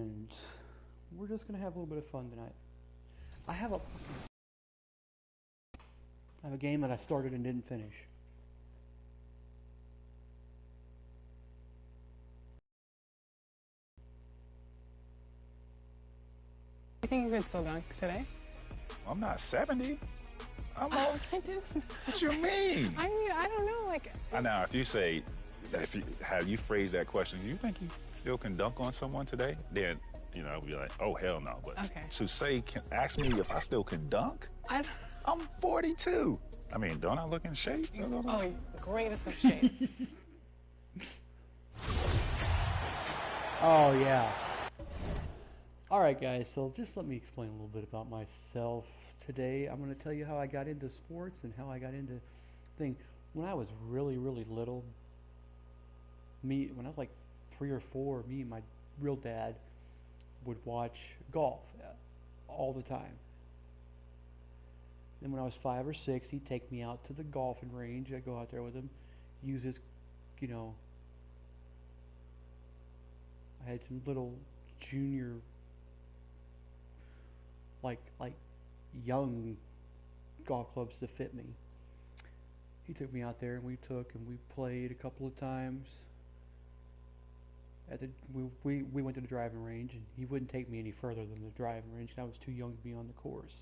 and we're just gonna have a little bit of fun tonight. I have a I have a game that I started and didn't finish. You think you could still dunk today? I'm not 70. I'm I old. didn't. What you mean? I mean, I don't know. Like, I know if you say, have you phrased that question, you think you still can dunk on someone today? Then, I'll be like, oh, hell no. But okay. to say, ask me if I still can dunk? I'm 42. I mean, don't I look in shape? Oh, greatest of shape. Oh yeah. Alright guys, so just let me explain a little bit about myself. Today I'm going to tell you how I got into sports and how I got into things. When I was really, really little, when I was like 3 or 4, me and my real dad would watch golf all the time. Then when I was 5 or 6, he'd take me out to the golfing range. I'd go out there with him, use his, I had some little junior, like young golf clubs to fit me. He took me out there and we played a couple of times. We went to the driving range and he wouldn't take me any further than the driving range. I was too young to be on the course.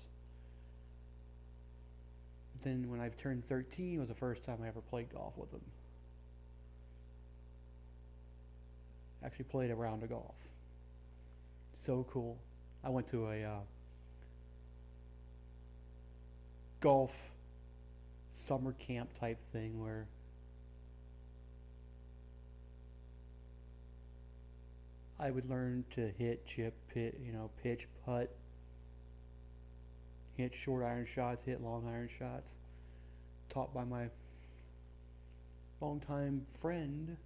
Then when I turned 13 was the first time I ever played golf with him. Actually played a round of golf. So cool. I went to a golf summer camp type thing where I would learn to hit, chip, pitch, putt, hit short iron shots, hit long iron shots, taught by my longtime friend.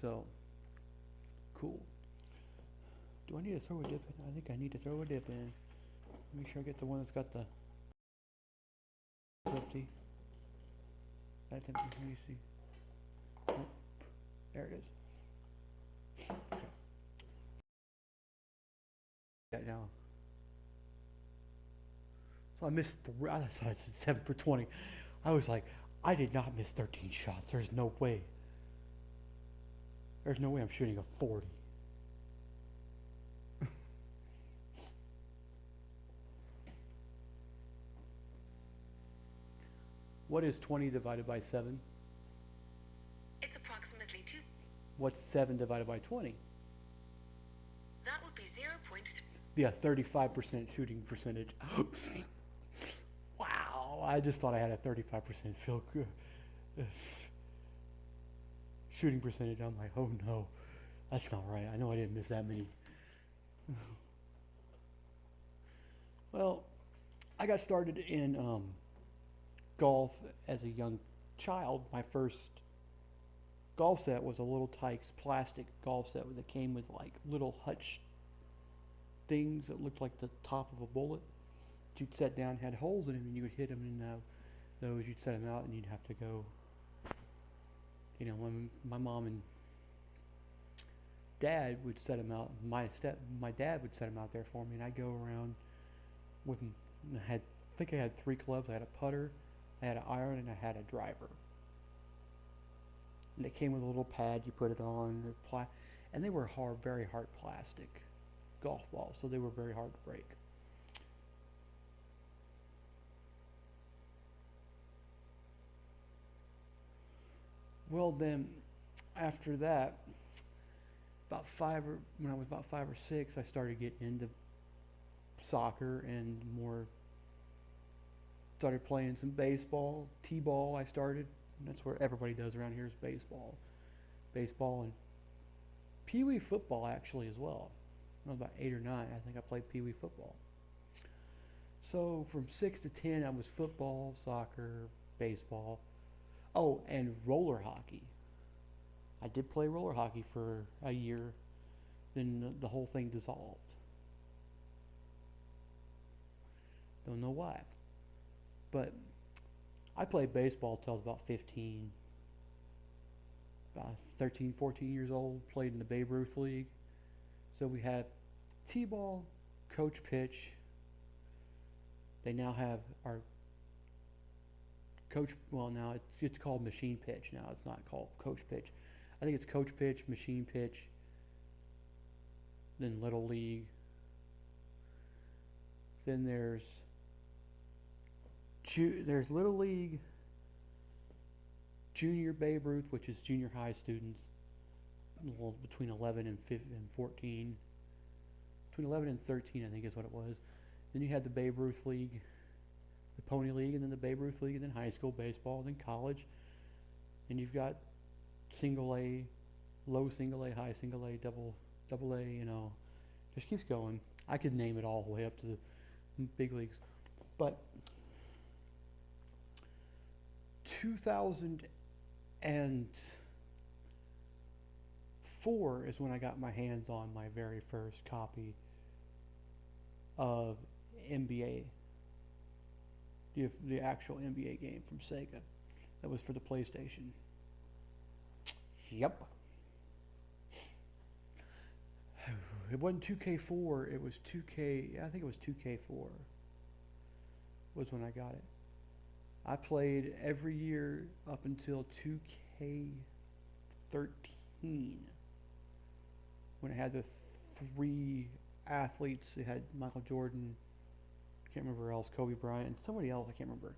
So, cool. Do I need to throw a dip in? I think I need to throw a dip in. Make sure I get the one that's got the empty. That's empty. Let me see. Oh, there it is. Yeah, now. So I missed I thought I said 7 for 20. I was like, I did not miss 13 shots. There's no way. There's no way I'm shooting a 40. What is 20 divided by 7? It's approximately 2. What's 7 divided by 20? That would be 0. Yeah, 35% shooting percentage. Wow, I just thought I had a 35% field shooting percentage. I'm like, oh no, that's not right. I know I didn't miss that many. Well, I got started in golf as a young child. My first golf set was a little Tykes plastic golf set that came with like little hutch things that looked like the top of a bullet. You'd set down, had holes in them, and you would hit them in those. You'd set them out, and you'd have to go. When my mom and dad would set them out, my dad would set them out there for me, and I'd go around with them. I think I had 3 clubs. I had a putter, I had an iron, and I had a driver. And it came with a little pad. You put it on, and they were hard, very hard plastic golf balls, so they were very hard to break. Well, then, after that, when I was about 5 or 6, I started getting into soccer and started playing some baseball, t-ball. I started. That's where everybody does around here is baseball and pee-wee football actually as well. When I was about 8 or 9, I think I played pee-wee football. So from 6 to 10, I was football, soccer, baseball. Oh, and roller hockey. I did play roller hockey for a year, then the whole thing dissolved. Don't know why. But I played baseball till I was about 15. 13, 14 years old, played in the Babe Ruth League. So we had T-ball, coach pitch. They now have our coach, well, now it's called machine pitch now. It's not called coach pitch. I think it's coach pitch, machine pitch, then Little League. Then there's Little League, Junior Babe Ruth, which is junior high students, between 11 and 14. Between 11 and 13, I think is what it was. Then you had the Babe Ruth League, the Pony League, and then the Babe Ruth League, and then high school baseball, then college. And you've got single A, low single A, high single A, double A, you know. Just keeps going. I could name it all the way up to the big leagues. But 2004 is when I got my hands on my very first copy of NBA, the actual NBA game from Sega. That was for the PlayStation. Yep. It wasn't 2K4, it was 2K, I think it was 2K4 was when I got it. I played every year up until 2K13 when it had the 3 athletes. It had Michael Jordan, can't remember who else, Kobe Bryant, and somebody else, I can't remember.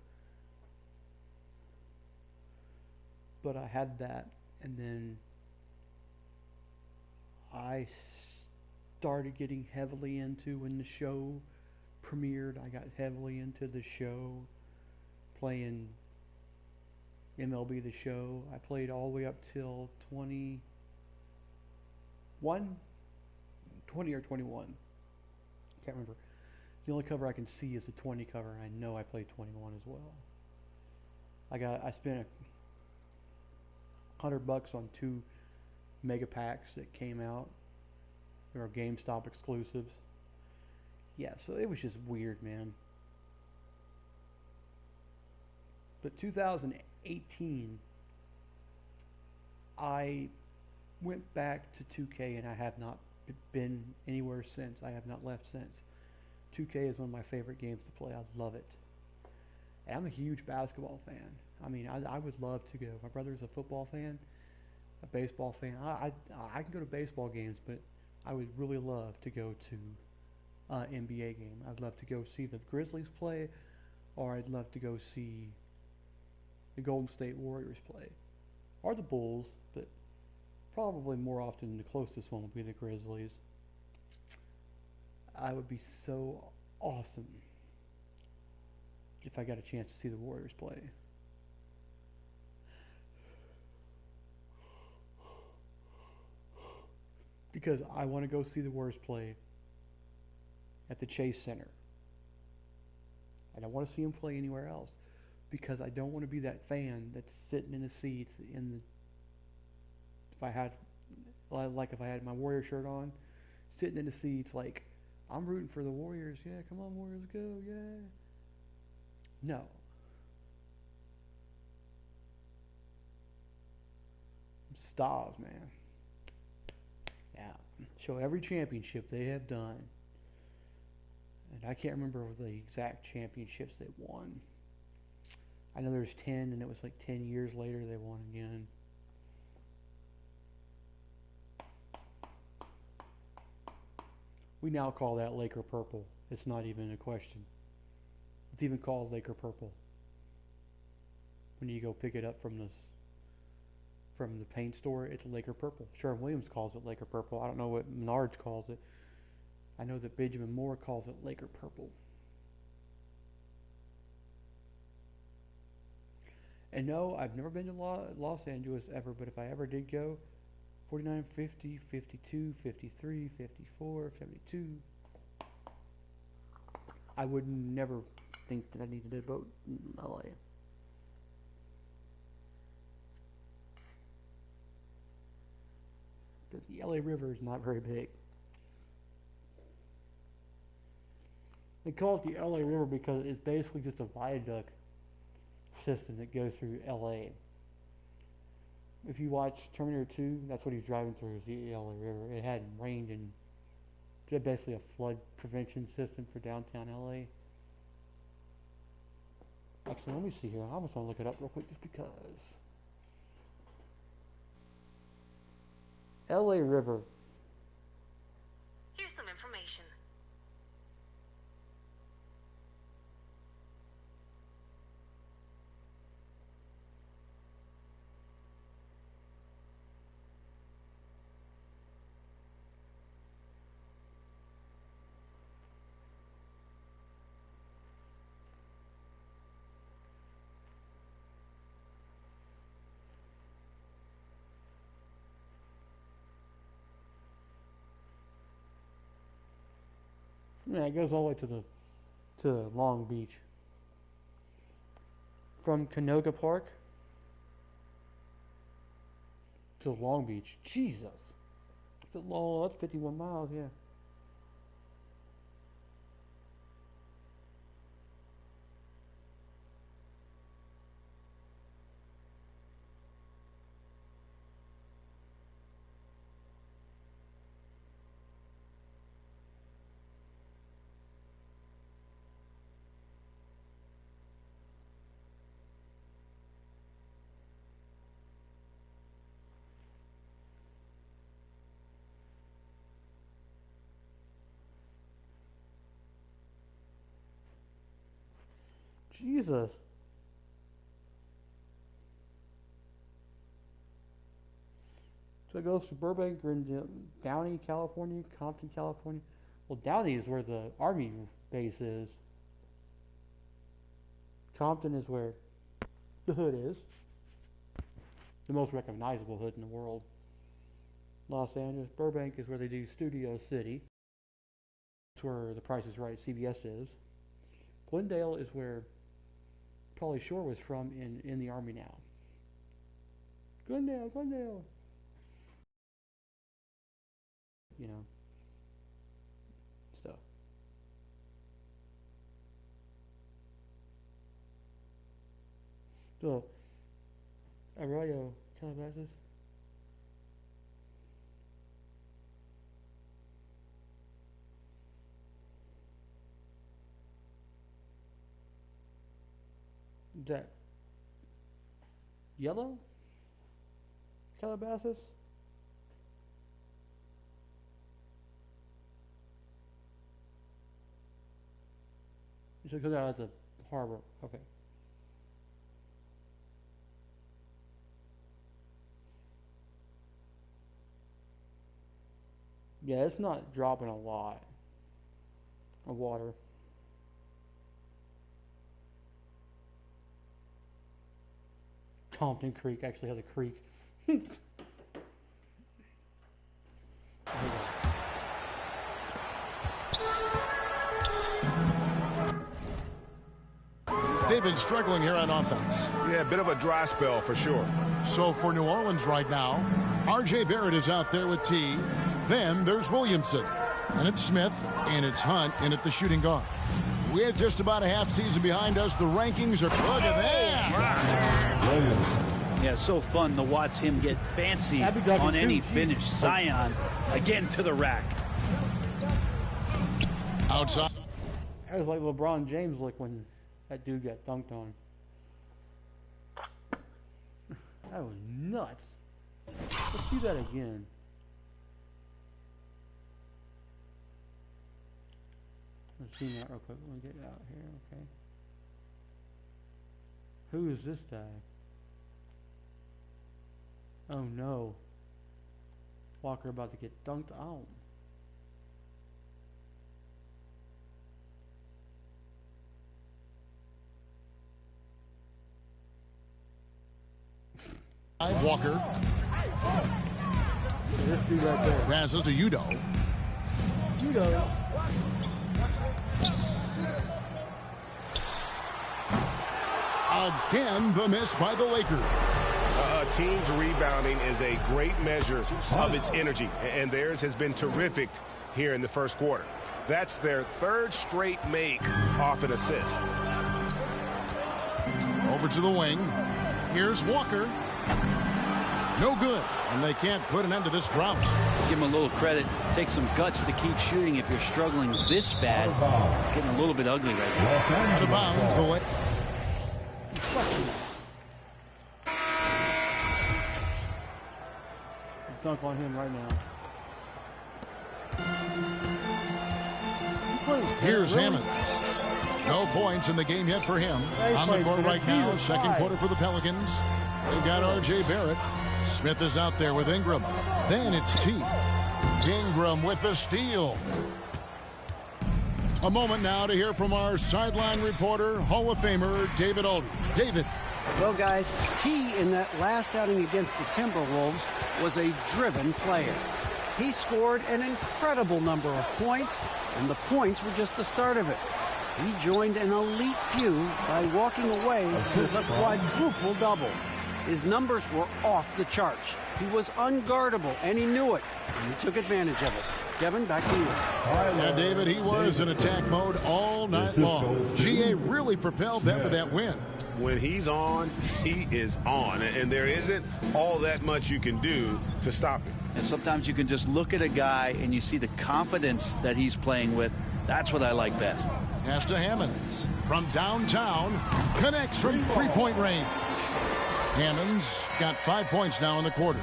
But I had that, and then I started getting heavily into when the show premiered. I got heavily into the show, playing MLB The Show. I played all the way up till 20 or 21. Can't remember. The only cover I can see is the 20 cover. I know I played 21 as well. I spent $100 on 2 mega packs that came out. They were GameStop exclusives. Yeah, so it was just weird, man. But 2018, I went back to 2K, and I have not been anywhere since. I have not left since. 2K is one of my favorite games to play. I love it. And I'm a huge basketball fan. I mean, I would love to go. My brother's a football fan, a baseball fan. I can go to baseball games, but I would really love to go to NBA game. I'd love to go see the Grizzlies play, or I'd love to go see the Golden State Warriors play, or the Bulls, but probably more often the closest one would be the Grizzlies. I would be so awesome if I got a chance to see the Warriors play. Because I want to go see the Warriors play at the Chase Center. I don't want to see them play anywhere else, because I don't want to be that fan that's sitting in the seats if I had my Warrior shirt on, sitting in the seats like, I'm rooting for the Warriors. Yeah, come on, Warriors, go, yeah. No. Stars, man. Yeah. Show every championship they have done. And I can't remember the exact championships they won. I know there's 10, and it was like 10 years later they won again. We now call that Laker purple. It's not even a question. It's even called Laker purple when you go pick it up from the paint store. It's Laker purple. Sherwin-Williams calls it Laker purple. I don't know what Menards calls it. I know that Benjamin Moore calls it Laker purple. And no, I've never been to Los Angeles ever, but if I ever did go, 49, 50, 52, 53, 54, 72, I would never think that I needed a boat in LA. Because the LA River is not very big. They call it the LA River because it's basically just a viaduct system that goes through LA. If you watch Terminator 2, that's what he's driving through is the LA River. It had rained and it's basically a flood prevention system for downtown LA. Actually, let me see here. I almost want to look it up real quick just because. LA River. Here's some information. Yeah, it goes all the way to Long Beach. From Canoga Park to Long Beach. Jesus. That's 51 miles, yeah. Jesus. So it goes to Burbank, Downey, California, Compton, California. Well, Downey is where the Army base is. Compton is where the hood is. The most recognizable hood in the world. Los Angeles. Burbank is where they do Studio City. That's where The Price is Right, CBS is. Glendale is where Pauly Shore was from in the Army now. Glendale. You know, stuff. So, Arroyo, Calabasas. Is that yellow? Calabasas? You should go down at the harbor. Okay. Yeah, it's not dropping a lot of water. Compton Creek actually has a creek. They've been struggling here on offense. Yeah, a bit of a dry spell for sure. So for New Orleans right now, R.J. Barrett is out there with T. Then there's Williamson. And it's Smith. And it's Hunt in at the shooting guard. With just about a half season behind us, the rankings are... Look at that! Yeah, so fun to watch him get fancy on any finish. Zion, again to the rack. Outside. That was like LeBron James look when that dude got dunked on. That was nuts. Let's do that again. Let's see that real quick. Let me get out here, okay. Who is this guy? Oh no. Walker about to get dunked out. Walker. This dude right there. Passes to Udo. Udo. Again, the miss by the Lakers. A team's rebounding is a great measure of its energy, and theirs has been terrific here in the first quarter. That's their third straight make off an assist. Over to the wing. Here's Walker. No good, and they can't put an end to this drought. Give him a little credit. Take some guts to keep shooting if you're struggling this bad. It's getting a little bit ugly right now. Out of bounds, the way. Dunk on him right now. Here's Hammonds. No points in the game yet for him. On the court right now, second quarter for the Pelicans. They've got R.J. Barrett. Smith is out there with Ingram. Then it's T. Ingram with the steal. A moment now to hear from our sideline reporter, Hall of Famer David Aldridge. David. Well, guys, T in that last outing against the Timberwolves was a driven player. He scored an incredible number of points, and the points were just the start of it. He joined an elite few by walking away with a quadruple double. His numbers were off the charts. He was unguardable, and he knew it, and he took advantage of it. Kevin, back to you. Yeah, David, he was in attack mode all night long. GA really propelled them to that win. When he's on, he is on, and there isn't all that much you can do to stop him. And sometimes you can just look at a guy and you see the confidence that he's playing with. That's what I like best. Pass to Hammonds from downtown. Connects from three-point range. Hammonds got 5 points now in the quarter.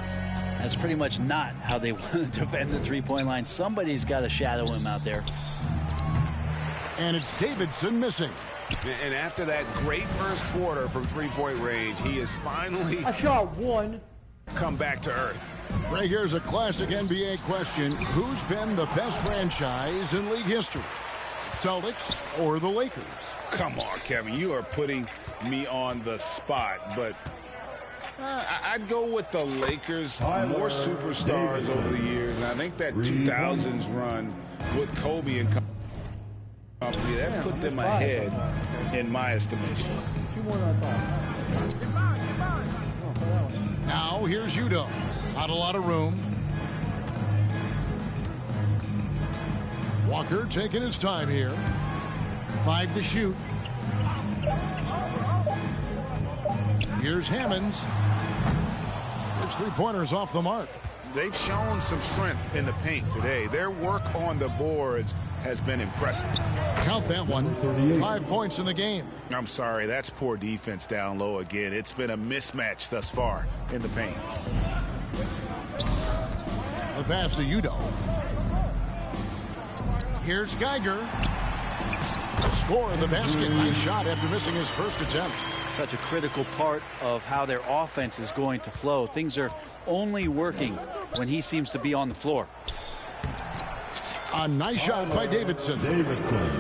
That's pretty much not how they want to defend the three-point line. Somebody's got to shadow him out there. And it's Davidson missing. And after that great first quarter from three-point range, he is finally come back to earth. Right, here's a classic NBA question. Who's been the best franchise in league history? Celtics or the Lakers? Come on, Kevin. You are putting me on the spot, but I'd go with the Lakers. More superstars over the years, and I think that 2000s run with Kobe and company, that put them ahead in my estimation. Now here's Udo. Not a lot of room. Walker taking his time here. 5 to shoot. Here's Hammonds. His three-pointers off the mark. They've shown some strength in the paint today. Their work on the boards has been impressive. Count that one. 5 points in the game. I'm sorry, that's poor defense down low again. It's been a mismatch thus far in the paint. The pass to Udo. Here's Geiger. Score in the basket. Nice shot after missing his first attempt. Such a critical part of how their offense is going to flow. Things are only working when he seems to be on the floor. A nice shot by Davidson.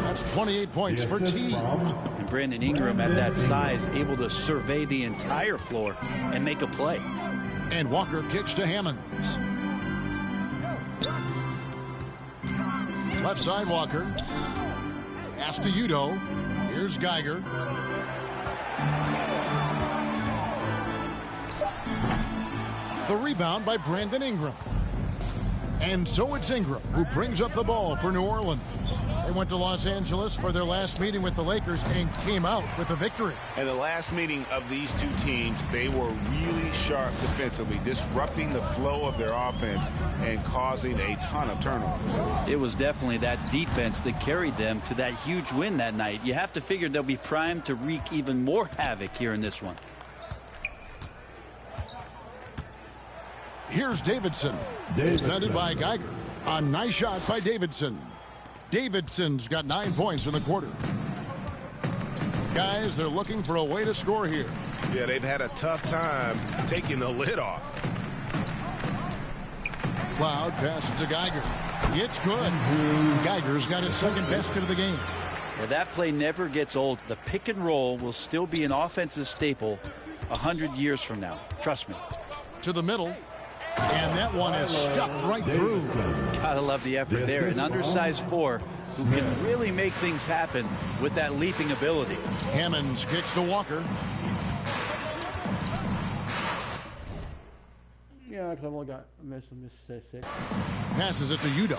That's 28 points for T. And Brandon Ingram at that size, able to survey the entire floor and make a play. And Walker kicks to Hammonds. Left side Walker. Pass to Udo. Here's Geiger. The rebound by Brandon Ingram. And so it's Ingram who brings up the ball for New Orleans. They went to Los Angeles for their last meeting with the Lakers and came out with a victory. And the last meeting of these two teams, they were really sharp defensively, disrupting the flow of their offense and causing a ton of turnovers. It was definitely that defense that carried them to that huge win that night. You have to figure they'll be primed to wreak even more havoc here in this one. Here's Davidson. Defended by Geiger. A nice shot by Davidson. Davidson's got 9 points in the quarter. Guys, they're looking for a way to score here. Yeah, they've had a tough time taking the lid off. Cloud passes to Geiger. It's good. Geiger's got his second basket of the game. Yeah, that play never gets old. The pick and roll will still be an offensive staple 100 years from now. Trust me. To the middle. And that one is stuffed right through. Gotta love the effort there. An undersized four who can really make things happen with that leaping ability. Hammonds kicks to Walker. Yeah, because I've only got missed 6. Passes it to Udo.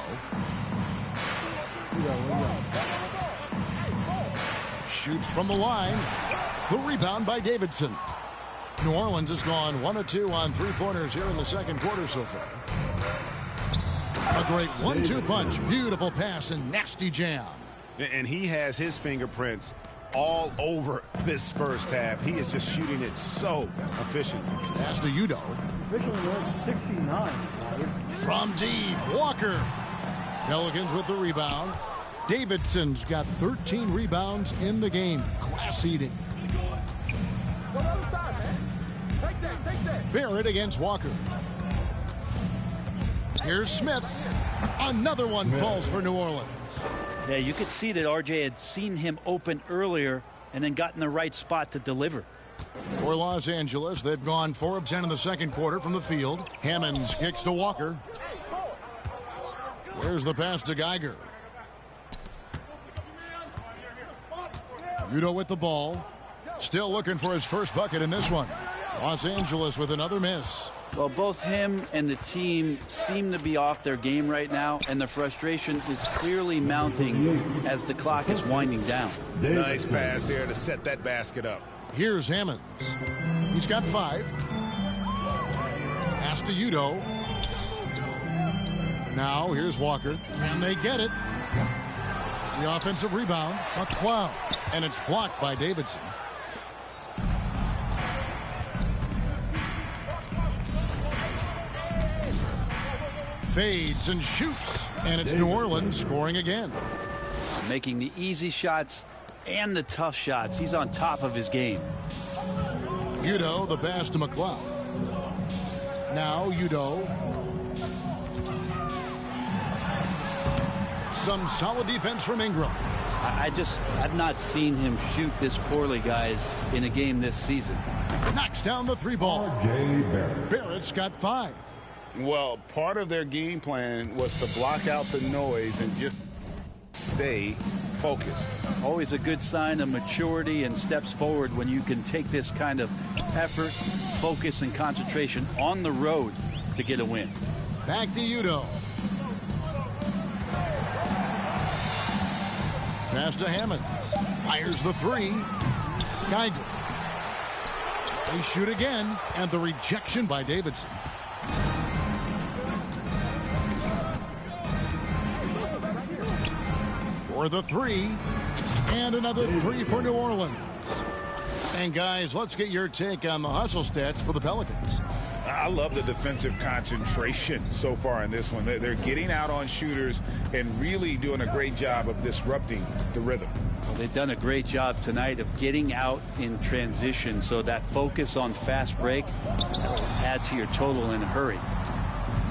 Shoots from the line. The rebound by Davidson. New Orleans has gone 1 of 2 on three-pointers here in the second quarter so far. A great 1-2 punch. Beautiful pass and nasty jam. And he has his fingerprints all over this first half. He is just shooting it so efficient. Pass to Udo. Officially went 69. From deep, Walker. Pelicans with the rebound. Davidson's got 13 rebounds in the game. Class eating. Barrett against Walker. Here's Smith. Another one falls for New Orleans. Yeah, you could see that RJ had seen him open earlier and then got in the right spot to deliver. For Los Angeles, they've gone 4 of 10 in the second quarter from the field. Hammonds kicks to Walker. There's the pass to Geiger. Udo with the ball. Still looking for his first bucket in this one. Los Angeles with another miss. Well, both him and the team seem to be off their game right now, and the frustration is clearly mounting as the clock is winding down. Nice pass there to set that basket up. Here's Hammonds. He's got 5. Pass to Udo. Now here's Walker. Can they get it? The offensive rebound. McCloud. And it's blocked by Davidson. Fades and shoots. And it's New Orleans scoring again. Making the easy shots and the tough shots. He's on top of his game. Udo, the pass to McCloud. Now Udo. Some solid defense from Ingram. I've not seen him shoot this poorly, guys, in a game this season. Knocks down the 3 ball. Barrett's got 5. Well, part of their game plan was to block out the noise and just stay focused. Always a good sign of maturity and steps forward when you can take this kind of effort, focus, and concentration on the road to get a win. Back to Udo. Pass to Hammonds. Fires the 3. Geiger. They shoot again, and the rejection by Davidson. For the 3. And another 3 for New Orleans. And guys, let's get your take on the hustle stats for the Pelicans. I love the defensive concentration so far in this one. They're getting out on shooters and really doing a great job of disrupting the rhythm. Well, they've done a great job tonight of getting out in transition, so that focus on fast break will add to your total in a hurry.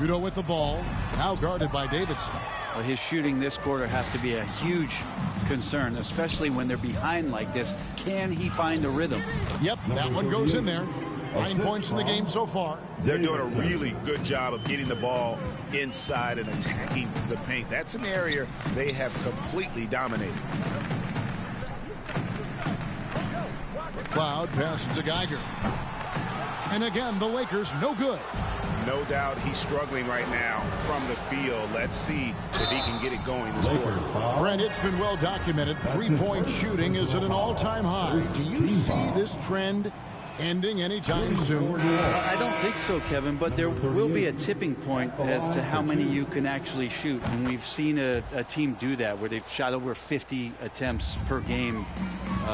Udo with the ball, now guarded by Davidson. Well, his shooting this quarter has to be a huge concern, especially when they're behind like this. Can he find a rhythm? Yep, that one goes in there. 9 points in the game so far. They're doing a really good job of getting the ball inside and attacking the paint. That's an area they have completely dominated. McCloud passes to Geiger. And again, the Lakers no good. No doubt he's struggling right now from the field. Let's see if he can get it going this quarter. Brent, it's been well documented. 3-point shooting is at an all-time high. Do you see this trend ending anytime soon? I don't think so, Kevin, but there will be a tipping point as to how many you can actually shoot. And we've seen a team do that where they've shot over 50 attempts per game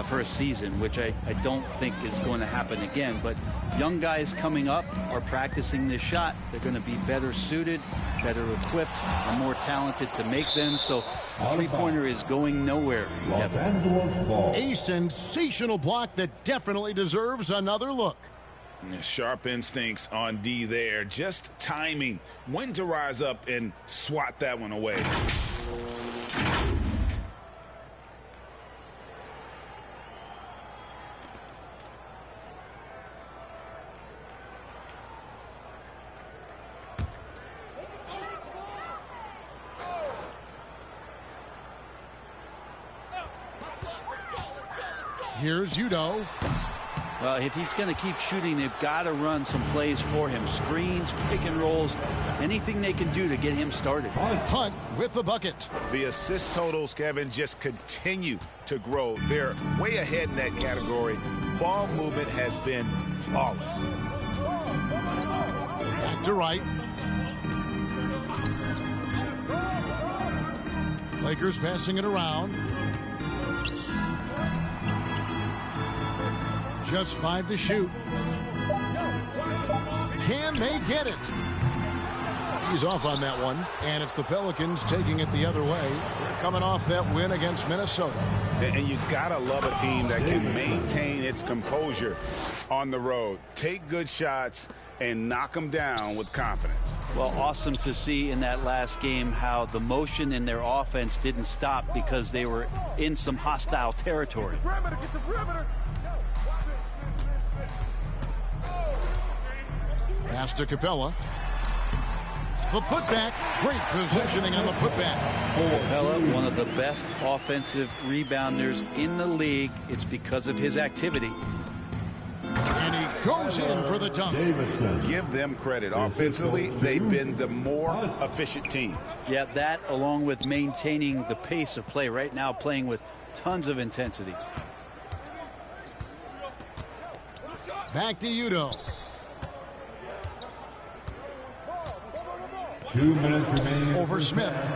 for a season, which I don't think is going to happen again. But young guys coming up are practicing this shot. They're going to be better suited, better equipped, and more talented to make them. So the three-pointer is going nowhere, Kevin. A sensational block that definitely deserves another look. Sharp instincts on D there. Just timing when to rise up and swat that one away. Here's Udo. Well, if he's going to keep shooting, they've got to run some plays for him. Screens, pick and rolls, anything they can do to get him started. Hunt with the bucket. The assist totals, Kevin, just continue to grow. They're way ahead in that category. Ball movement has been flawless. Back to Wright. Lakers passing it around. Just 5 to shoot. Can they get it? He's off on that one, and it's the Pelicans taking it the other way. They're coming off that win against Minnesota. And you gotta love a team that can maintain its composure on the road, take good shots, and knock them down with confidence. Well, awesome to see in that last game how the motion in their offense didn't stop because they were in some hostile territory. Pass to Capella. The putback. Great positioning on the putback. Capella, one of the best offensive rebounders in the league. It's because of his activity. And he goes in for the dunk. Give them credit. Offensively, they've been the more efficient team. Yeah, that along with maintaining the pace of play right now, playing with tons of intensity. Back to Udo. 2 minutes remaining. Over Smith.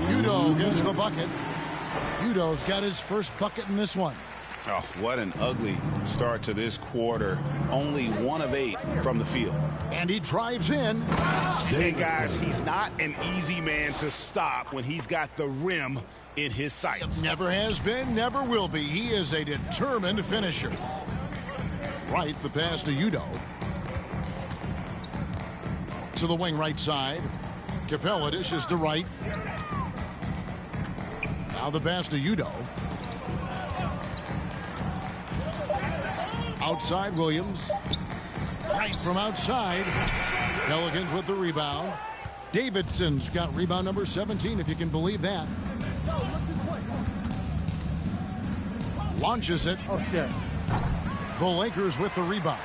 Udo gets the bucket. Udo's got his first bucket in this one. Oh, what an ugly start to this quarter. Only 1 of 8 from the field. And he drives in. And guys, he's not an easy man to stop when he's got the rim in his sights. Never has been, never will be. He is a determined finisher. Right, the pass to Udo. To the wing right side. Capella dishes to Wright. Now the pass to Udo. Outside Williams. Right from outside. Pelicans with the rebound. Davidson's got rebound number 17, if you can believe that. Launches it. Oh, shit. The Lakers with the rebound.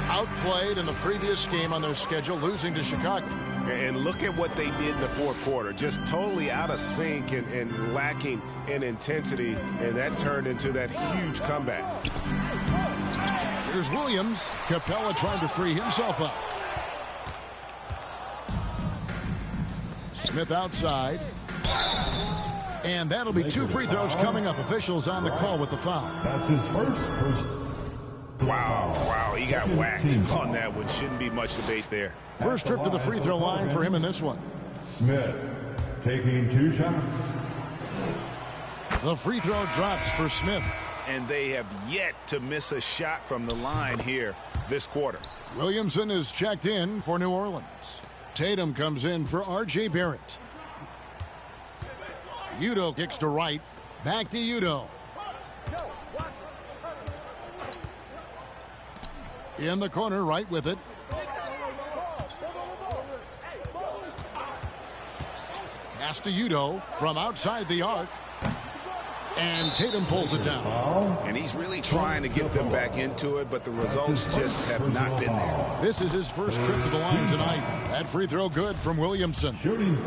Outplayed in the previous game on their schedule, losing to Chicago. And look at what they did in the fourth quarter. Just totally out of sync and lacking in intensity. And that turned into that huge comeback. Here's Williams. Capella trying to free himself up. Smith outside. And that'll be 2 free throws coming up. Officials on the call with the foul. That's his first. Wow, he got whacked on that one. Shouldn't be much debate there. First trip to the free throw line for him in this one. Smith taking 2 shots. The free throw drops for Smith. And they have yet to miss a shot from the line here this quarter. Williamson is checked in for New Orleans. Tatum comes in for R.J. Barrett. Udo kicks to Wright. Back to Udo. In the corner, Wright with it. Pass to Udo from outside the arc. And Tatum pulls it down. And he's really trying to get them back into it, but the results just have not been there. This is his first trip to the line tonight. That free throw good from Williamson.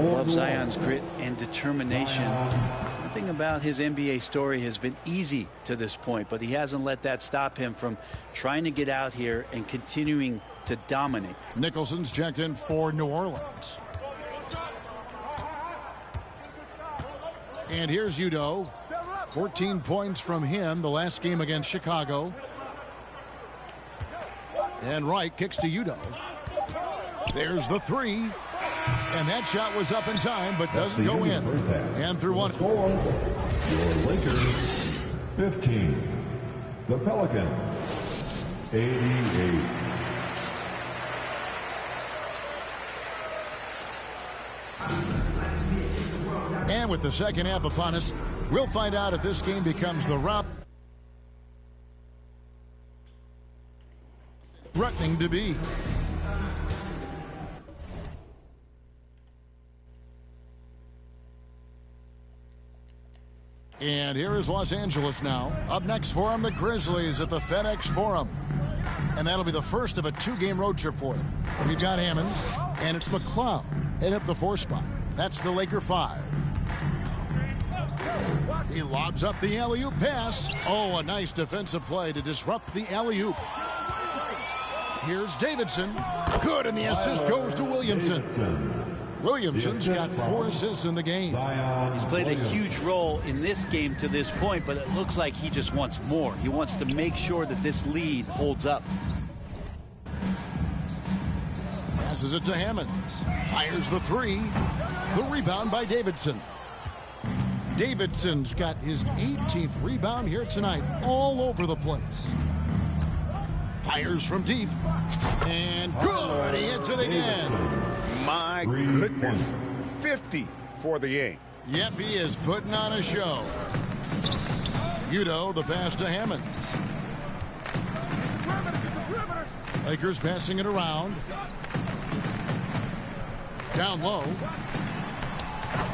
Love Zion's grit and determination. Nothing about his NBA story has been easy to this point, but he hasn't let that stop him from trying to get out here and continuing to dominate. Nicholson's checked in for New Orleans. And here's Udo. 14 points from him the last game against Chicago. And Wright kicks to Udo. There's the 3. And that shot was up in time, but doesn't go in. And through one. Your Lakers 15. The Pelicans 88. And with the second half upon us, we'll find out if this game becomes the route threatening to be. And here is Los Angeles now. Up next for them, the Grizzlies at the FedEx Forum. And that'll be the first of a 2-game road trip for them. We've got Hammonds, and it's McLeod in up the 4 spot. That's the Laker 5. He lobs up the alley-oop pass. Oh, a nice defensive play to disrupt the alley-oop. Here's Davidson. Good, and the assist goes to Williamson. Williamson's got 4 assists in the game. He's played a huge role in this game to this point, but it looks like he just wants more. He wants to make sure that this lead holds up. Passes it to Hammonds. Fires the 3. The rebound by Davidson. Davidson's got his 18th rebound here tonight, all over the place. Fires from deep. And good, he hits it again. My goodness, 50 for the game. Yep, he is putting on a show. Udo, the pass to Hammonds. Lakers passing it around. Down low.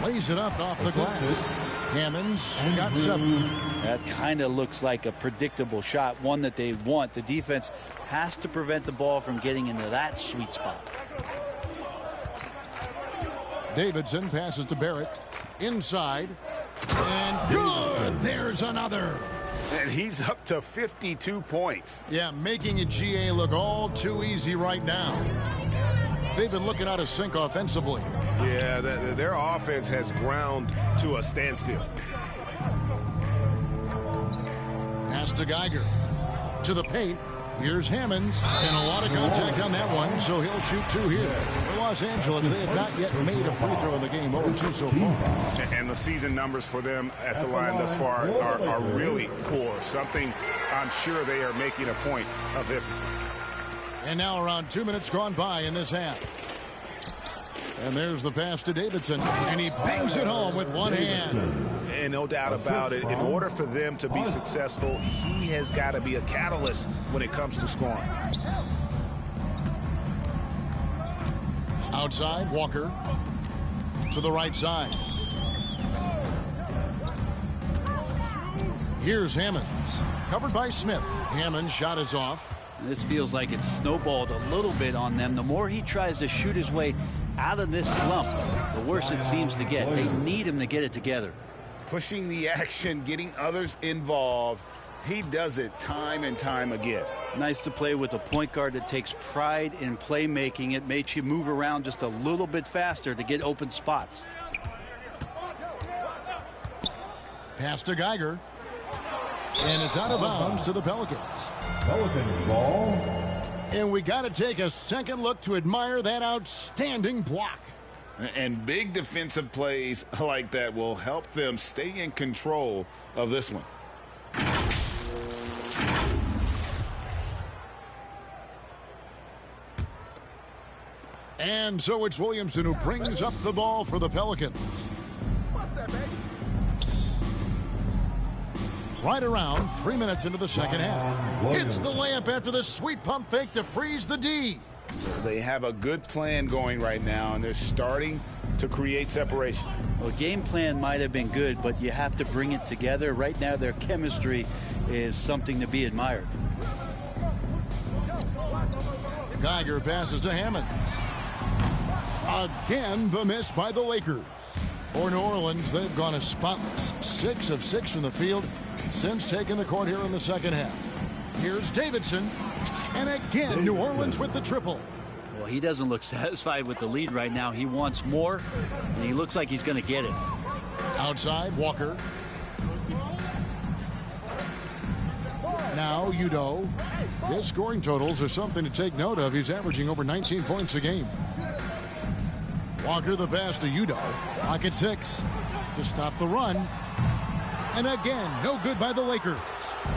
Lays it up off the glass. Hammonds got 7. That kind of looks like a predictable shot, one that they want. The defense has to prevent the ball from getting into that sweet spot. Davidson passes to Barrett. Inside. And good! There's another. And he's up to 52 points. Yeah, making a GA look all too easy right now. They've been looking out of sync offensively. Yeah, their offense has ground to a standstill. Pass to Geiger. To the paint. Here's Hammonds. And a lot of contact on that one, so he'll shoot 2 here. For Los Angeles, they have not yet made a free throw in the game. 0-2 so far. And the season numbers for them at the line thus far are really poor. Something I'm sure they are making a point of emphasis. And now around 2 minutes gone by in this half. And there's the pass to Davidson. And he bangs it home with one hand. And no doubt about it, in order for them to be successful, he has got to be a catalyst when it comes to scoring. Outside, Walker. To the right side. Here's Hammonds. Covered by Smith. Hammonds' shot is off. This feels like it's snowballed a little bit on them. The more he tries to shoot his way out of this slump, the worse it seems to get. They need him to get it together. Pushing the action, getting others involved. He does it time and time again. Nice to play with a point guard that takes pride in playmaking. It makes you move around just a little bit faster to get open spots. Pass to Geiger. And it's out of bounds to the Pelicans. Pelicans ball. And we got to take a second look to admire that outstanding block. And big defensive plays like that will help them stay in control of this one. And so it's Williamson who brings up the ball for the Pelicans. Right around 3 minutes into the second half. Hits the layup after the sweet pump fake to freeze the D. They have a good plan going right now, and they're starting to create separation. Well, game plan might have been good, but you have to bring it together. Right now, their chemistry is something to be admired. Geiger passes to Hammonds. Again, the miss by the Lakers. For New Orleans, they've gone as spotless. 6 of 6 from the field since taking the court here in the second half. Here's Davidson. And again, New Orleans with the triple. Well, he doesn't look satisfied with the lead right now. He wants more, and he looks like he's going to get it. Outside, Walker. Now, Udo. His scoring totals are something to take note of. He's averaging over 19 points a game. Walker the pass to Udo. Lock at 6 to stop the run. And again, no good by the Lakers.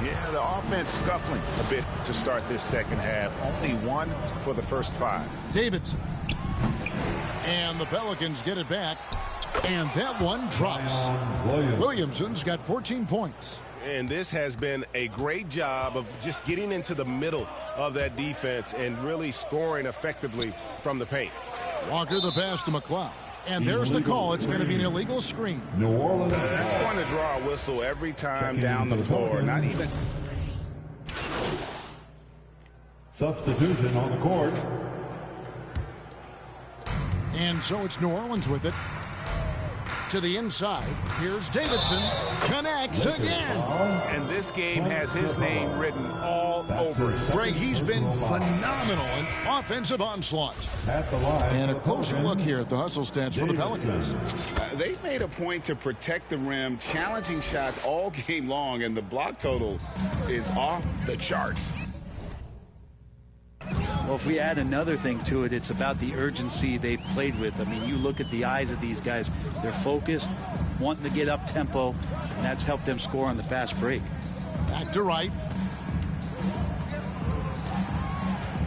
Yeah, the offense scuffling a bit to start this second half. Only 1 for the first 5. Davidson. And the Pelicans get it back. And that one drops. Williamson's got 14 points. And this has been a great job of just getting into the middle of that defense and really scoring effectively from the paint. Walker the pass to McLeod. And there's the call. It's going to be an illegal screen. New Orleans. That's going to draw a whistle every time down the floor. Not even. Substitution on the court. And so it's New Orleans with it. to the inside. Here's Davidson. Connects again. And this game has his name written all over it. Greg, he's been phenomenal in offensive onslaught. And a closer look here at the hustle stats for the Pelicans. They've made a point to protect the rim, challenging shots all game long, and the block total is off the charts. Well, if we add another thing to it, it's about the urgency they've played with. I mean, you look at the eyes of these guys. They're focused, wanting to get up tempo, and that's helped them score on the fast break. Back to Wright.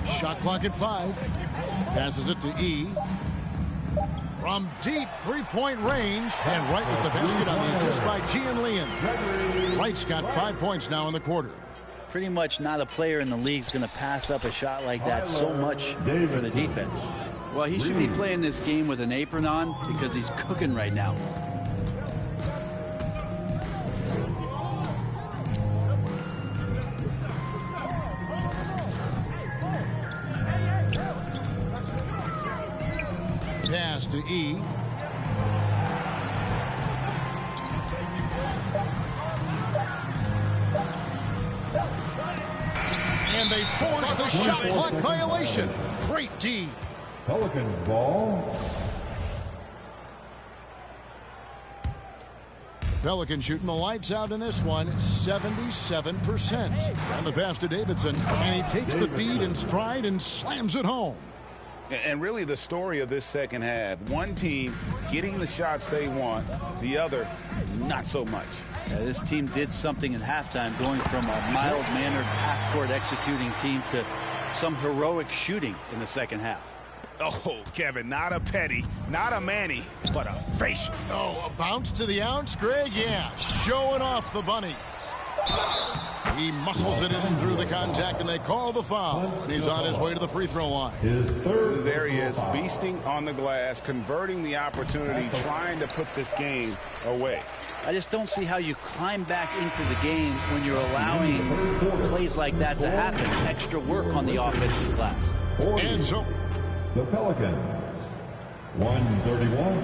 Shot clock at 5. Passes it to E. From deep three-point range. And Wright with the basket on the assist by Gian Leon. Wright's got 5 points now in the quarter. Pretty much not a player in the league is going to pass up a shot like that so much for the defense. Well, he should be playing this game with an apron on because he's cooking right now. Pass to E. And they force the shot clock violation. Great D. Pelicans ball. Pelicans shooting the lights out in this one, 77%. And the pass to Davidson, and he takes the feed in stride and slams it home. And really the story of this second half, one team getting the shots they want, the other not so much. Yeah, this team did something in halftime, going from a mild-mannered half-court executing team to some heroic shooting in the second half. Oh, Kevin, not a petty, not a Manny, but a facial. Oh, a bounce to the ounce, Greg? Yeah, showing off the bunnies. He muscles it in through the contact, and they call the foul. And he's on his way to the free throw line. There he is, beasting on the glass, converting the opportunity, trying to put this game away. I just don't see how you climb back into the game when you're allowing plays like that to happen. Extra work on the offensive glass. And so The Pelicans, 131.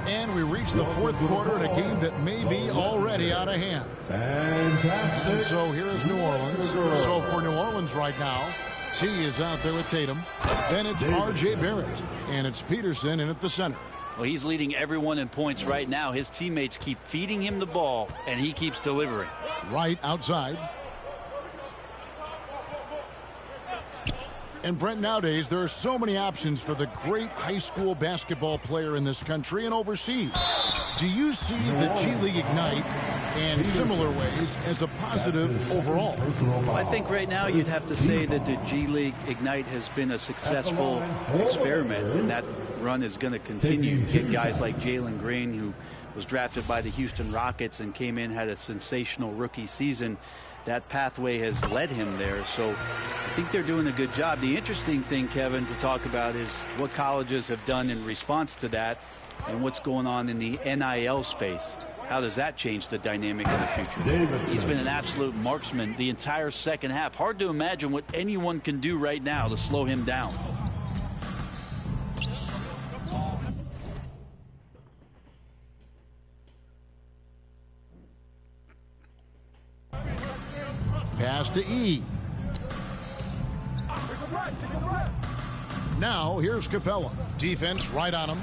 And we reach the fourth quarter in a game that may be already out of hand. Fantastic. And so here is New Orleans. So for New Orleans right now, T is out there with Tatum. Then it's R.J. Barrett. And it's Peterson in at the center. Well, he's leading everyone in points right now. His teammates keep feeding him the ball, and he keeps delivering. Right outside. And Brent, nowadays there are so many options for the great high school basketball player in this country and overseas. Do you see the G League Ignite and similar ways as a positive overall? Well, I think right now you'd have to say that the G League Ignite has been a successful experiment, and that run is going to continue. Get guys like Jalen Green, who was drafted by the Houston Rockets and came in, had a sensational rookie season. That pathway has led him there, so I think they're doing a good job. The interesting thing, Kevin, to talk about is what colleges have done in response to that and what's going on in the NIL space. How does that change the dynamic of the future? He's been an absolute marksman the entire second half. Hard to imagine what anyone can do right now to slow him down. Pass to E. Now here's Capella. Defense right on him.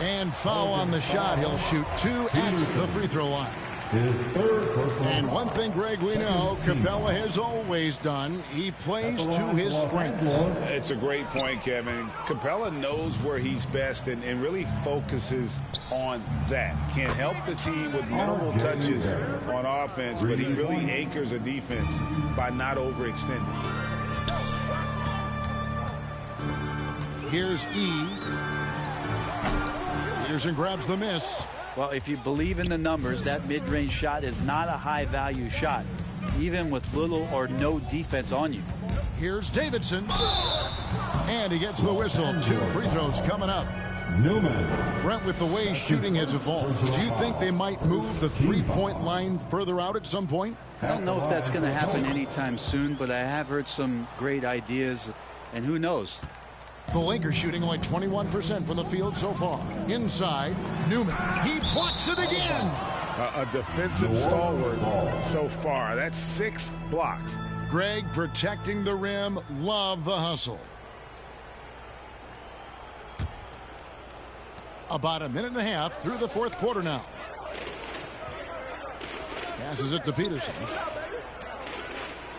And foul on the shot. He'll shoot 2 at the free throw line. And one thing, Greg, we know Capella has always done, he plays to his strengths. It's a great point, Kevin. Capella knows where he's best and really focuses on that. Can help the team with minimal touches on offense, but he really anchors a defense by not overextending. Here's E. Peterson grabs the miss. Well, if you believe in the numbers, that mid-range shot is not a high-value shot, even with little or no defense on you. Here's Davidson. And he gets the whistle. 2 free throws coming up. Newman. Brent, with the way shooting has evolved, do you think they might move the three-point line further out at some point? I don't know if that's going to happen anytime soon, but I have heard some great ideas, and who knows? The Lakers shooting only 21% from the field so far. Inside, Newman. He blocks it again. A defensive stalwart so far. That's 6 blocks. Greg protecting the rim. Love the hustle. About a minute and a half through the fourth quarter now. Passes it to Peterson.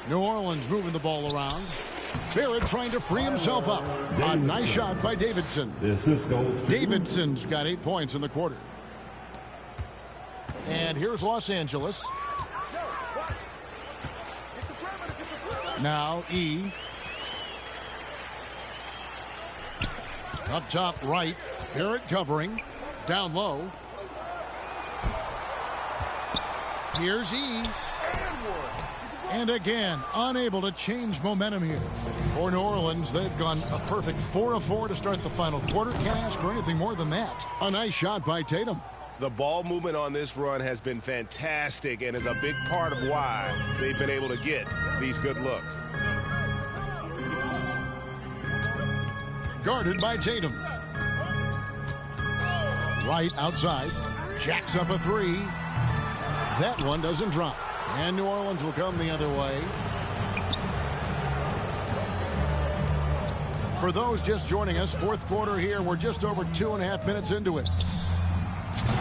New Orleans moving the ball around. Barrett trying to free himself up. A nice shot by Davidson. Davidson's got 8 points in the quarter. And here's Los Angeles. Now E. Up top right. Barrett covering. Down low. Here's E. And again, unable to change momentum here. For New Orleans, they've gone a perfect 4 of 4 to start the final quarter. Can't ask for anything more than that. A nice shot by Tatum. The ball movement on this run has been fantastic and is a big part of why they've been able to get these good looks. Guarded by Tatum. Right outside. Jacks up a 3. That one doesn't drop. And New Orleans will come the other way. For those just joining us, fourth quarter here. We're just over 2.5 minutes into it.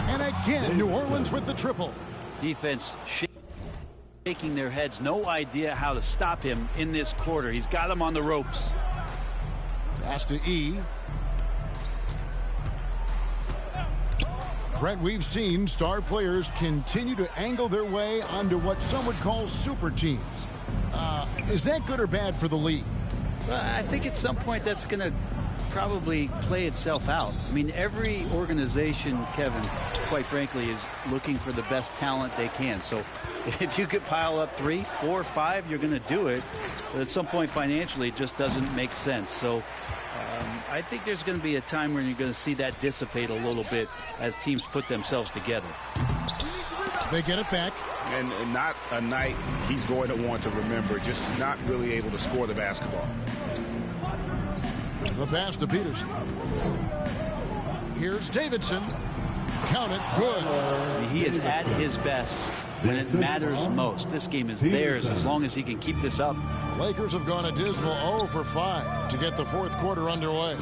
And again, New Orleans with the triple. Defense shaking their heads. No idea how to stop him in this quarter. He's got him on the ropes. Pass to E. Brent, we've seen star players continue to angle their way onto what some would call super teams. Is that good or bad for the league? Well, I think at some point that's going to probably play itself out. I mean, every organization, Kevin, quite frankly, is looking for the best talent they can. So if you could pile up 3, 4, 5, you're going to do it. But at some point financially, it just doesn't make sense. So I think there's going to be a time when you're going to see that dissipate a little bit as teams put themselves together. They get it back. And not a night he's going to want to remember, just not really able to score the basketball. The pass to Peterson. Here's Davidson. Count it. Good. I mean, he is at his best when it matters most. This game is theirs as long as he can keep this up. Lakers have gone a dismal 0 for 5 to get the fourth quarter underway.